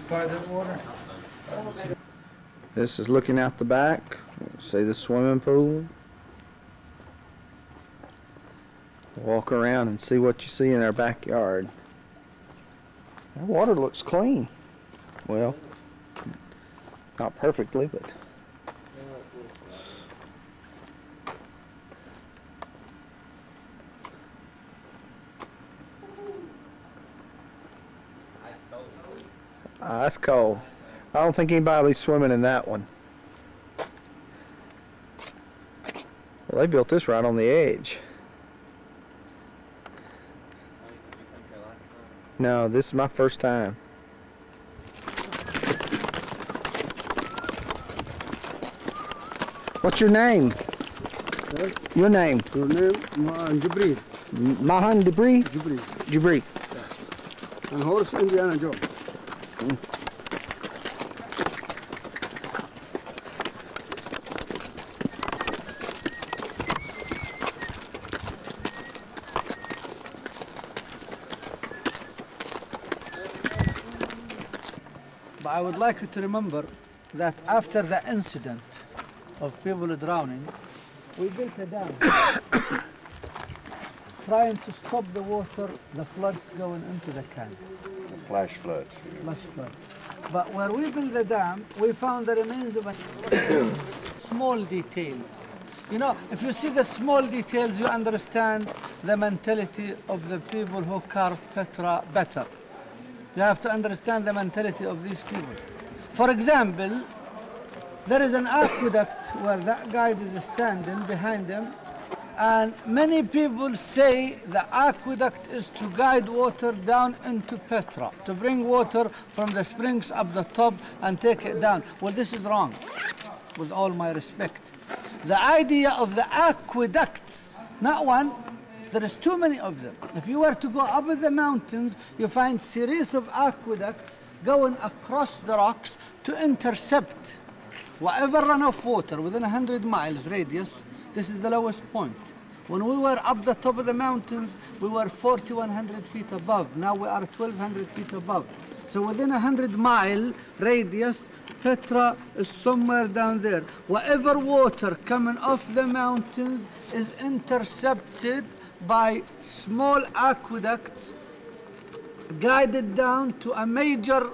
by the water. This is looking out the back. See the swimming pool. Walk around and see what you see in our backyard. Our water looks clean. Well, not perfectly, but that's cold. I don't think anybody will be swimming in that one. Well, they built this right on the edge. No, this is my first time. What's your name? Sorry? Your name? Your name? Jibril. Mahan Debris? Jibril. Jibril. Yes. And horse Indiana Jones. But I would like you to remember that after the incident of people drowning, we built a dam trying to stop the water, the floods going into the canyon. Flash floods. Flash floods. But where we built the dam, we found the remains of small details. You know, if you see the small details, you understand the mentality of the people who carved Petra better. You have to understand the mentality of these people. For example, there is an aqueduct where that guide is standing behind him, and many people say the aqueduct is to guide water down into Petra, to bring water from the springs up the top and take it down. Well, this is wrong, with all my respect. The idea of the aqueducts, not one, there is too many of them. If you were to go up in the mountains, you find series of aqueducts going across the rocks to intercept whatever run of water within 100 miles radius. This is the lowest point. When we were up the top of the mountains, we were 4,100 feet above. Now we are 1,200 feet above. So within 100-mile radius, Petra is somewhere down there. Whatever water coming off the mountains is intercepted by small aqueducts guided down to a major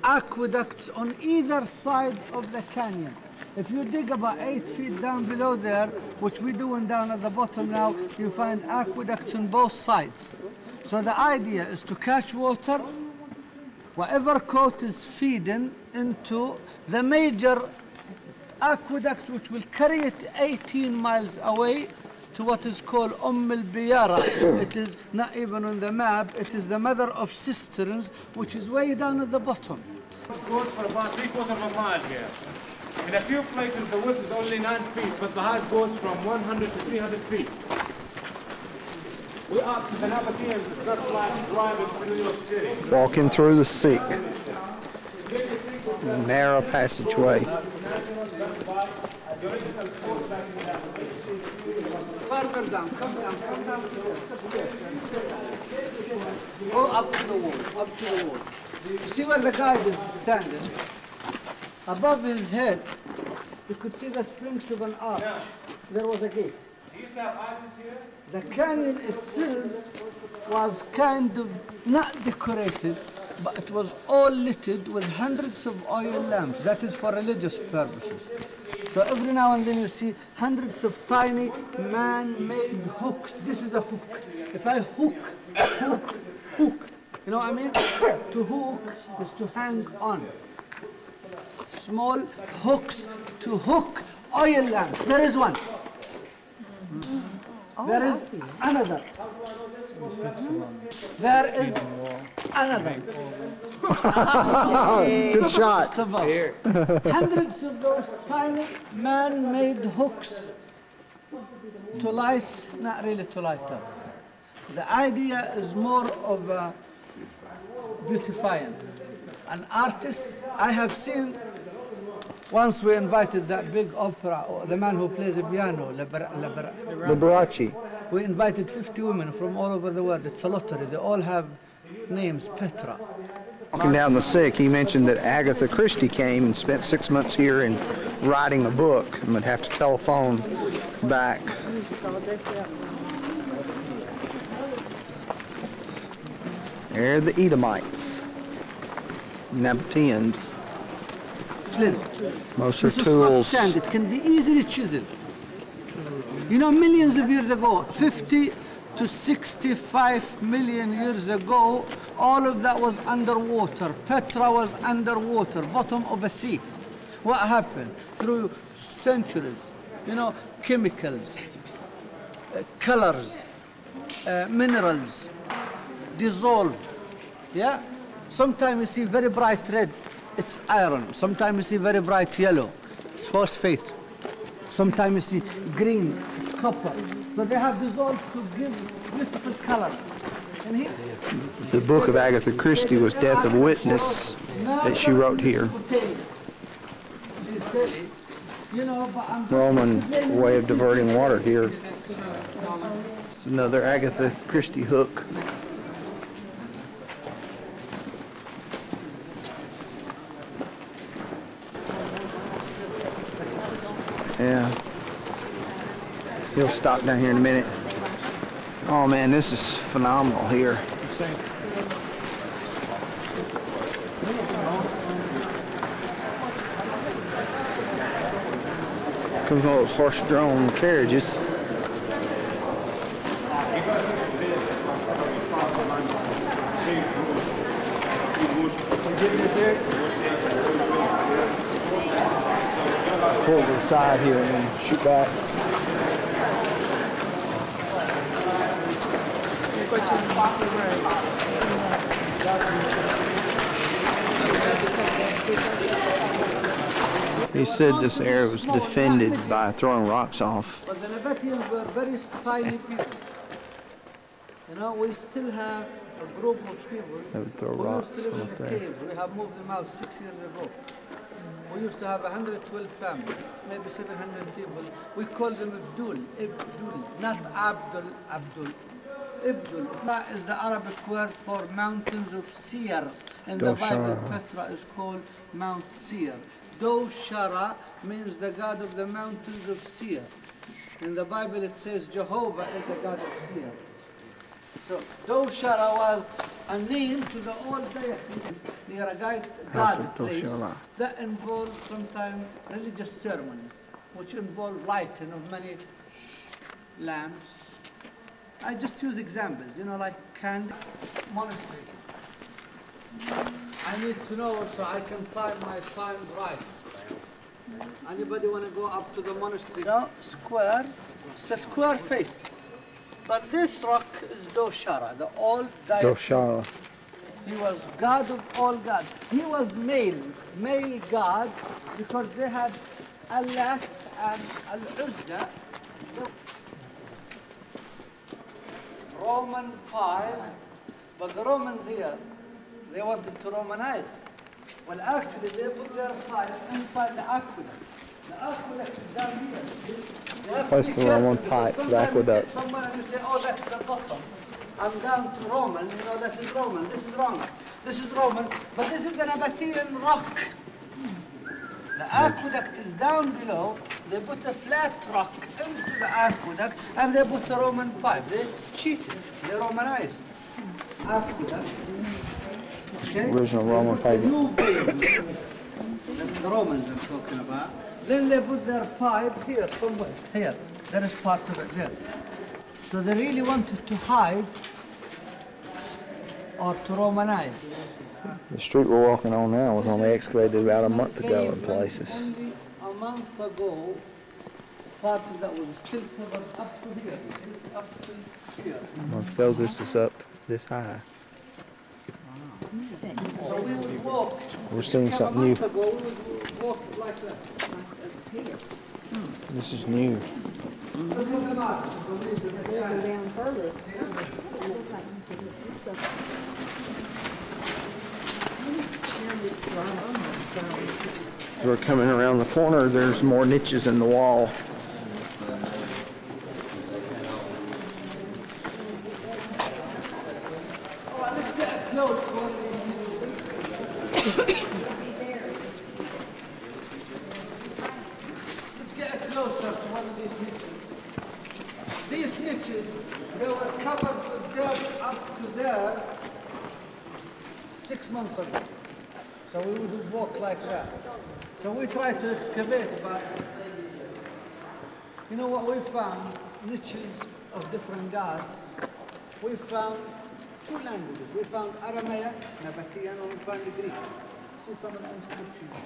aqueduct on either side of the canyon. If you dig about 8 feet down below there, which we're doing down at the bottom now, you find aqueducts on both sides. So the idea is to catch water, whatever coast is feeding into the major aqueduct, which will carry it 18 miles away to what is called al-Biyara. It is not even on the map. It is the mother of cisterns, which is way down at the bottom. It goes for about 3/4 of a mile here. In a few places, the width is only 9 feet, but the height goes from 100 to 300 feet. We are the Nabateans. It's not like driving to New York City. Walking through the Sikh. Narrow passageway. Further down, come down. Go up to the wall, You see where the guide is standing? Above his head, you could see the springs of an arch. There was a gate. Do you used to have ivies here? The canyon itself was kind of not decorated, but it was all littered with hundreds of oil lamps. That is for religious purposes. So every now and then you see hundreds of tiny man-made hooks. This is a hook. If I hook, you know what I mean? To hook is to hang on. Small hooks to hook oil lamps. There is one. There is another. There is another. Good shot. Hundreds of those tiny man-made hooks to light, not really to light up. The idea is more of a beautifying. An artist, I have seen, once we invited that big opera, the man who plays the piano, Liberace. We invited 50 women from all over the world. It's a lottery. They all have names, Petra. Walking down the sick, he mentioned that Agatha Christie came and spent 6 months here and writing a book. I'm gonna have to telephone back. There are the Edomites, Nabateans. Flint. Most are This is soft tools. sand. It can be easily chiseled. You know, millions of years ago, 50 to 65 million years ago, all of that was underwater. Petra was underwater, bottom of a sea. What happened? Through centuries, you know, chemicals, colors, minerals, dissolve. Yeah? Sometimes you see very bright red, it's iron. Sometimes you see very bright yellow, it's phosphate. Sometimes you see green, it's copper. So they have dissolved to give beautiful colors. And here, The book of Agatha Christie was Death of Witness that she wrote here. you know, but I'm Roman way of diverting water here. It's another Agatha Christie hook. Yeah. He'll stop down here in a minute. Oh man, this is phenomenal here. Comes all those horse-drawn carriages. Pull to the side here and then shoot back. He said this area was defended by throwing rocks off. But the Nabateans were very tiny people. You know, we still have a group of people They would throw who rocks used to live in up the there. caves. We have moved them out 6 years ago. We used to have 112 families, maybe 700 people. We call them Abdul, not Abdul, Abdul. Ibdul. That is the Arabic word for mountains of Seir. In the Bible, Petra is called Mount Seir. Shara means the God of the mountains of Seir. In the Bible it says Jehovah is the God of Seir. So Shara was a name to the old deities near a God place that involved sometimes religious ceremonies, which involve lighting of many lamps. I just use examples, you know, like candle, monastery. I need to know so I can time my times right. Anybody want to go up to the monastery? No, square. It's a square face. But this rock is Doshara, the old deity. Doshara. He was God of all gods. He was male God, because they had Allah and Al-Uzza. Roman pipe, but the Romans here, they wanted to Romanize. Well, actually, they put their pipe inside the aqueduct. The aqueduct is down here. Place the Roman pipe, the aqueduct. Somewhere you say, oh, that's the bottom. I'm down to Roman, you know, that is Roman. This is Roman. This is Roman, but this is the Nabatean rock. The aqueduct is down below. They put a flat rock into the aqueduct and they put a Roman pipe. They cheated. They Romanized. Aqueduct. Okay? Original Roman pipe. New building that the Romans are talking about. Then they put their pipe here, somewhere. Here. There is part of it there. So they really wanted to hide or to Romanize. The street we're walking on now was only excavated about a month ago in places. Only a month ago, part of that was still covered up to here, up to here. A month ago, this is up this high. So we would walk. We're seeing something A new. month ago, we would walk like that. This is new. Look at the map. Down further. We're coming around the corner. There's more niches in the wall. Let's get close to one of these. Let's get closer to one of these niches. These niches, they were covered with dirt up to there 6 months ago. So we would walk like that. So we tried to excavate, but you know what we found? Niches of different gods. We found 2 languages. We found Aramaic, Nabatean, and we found Greek. See some of the inscriptions.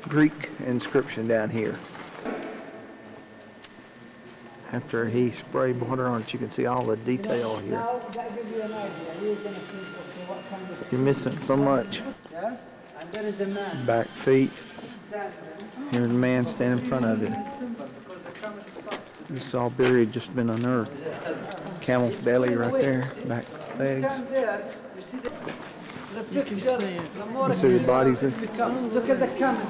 Greek inscription down here. After he sprayed water on it, you can see all the detail here. Now that gives you an idea. You're going to think, okay, what kind of... You're missing so much. Yes? And there is a man Back feet. standing. Here's a man standing in front of it. This is all buried, just been unearthed. Camel's belly right there. Back legs. Stand there, you see the picture, the more You see the bodies in. Look at the camel.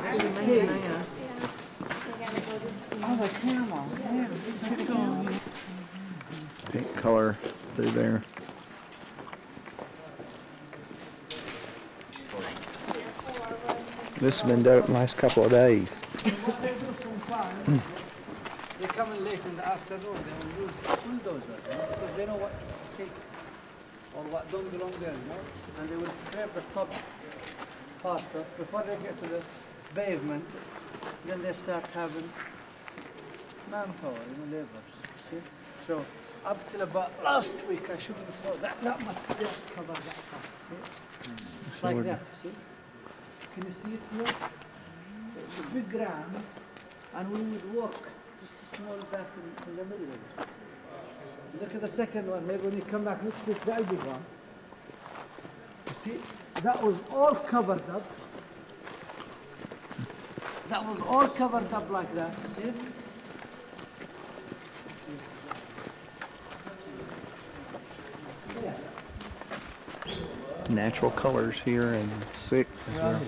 Oh, the camel. Yeah, that's cool. Pink color through there. This has been done the last couple of days. What they do sometimes, they come in late in the afternoon, they will use a bulldozer, because they know what to take or what don't belong there, and they will scrape the top part of, before they get to the pavement, then they start having manpower, laborers, see? So up till about last week, I shouldn't throw that much dirt cover that part, see? Like that, see? Can you see it here? So it's a big ground, and we would walk just a small path in the middle of it. Look at the second one. Maybe when you come back next week, that'll be gone. You see, that was all covered up. That was all covered up like that. See? Natural colors here and sick. Right.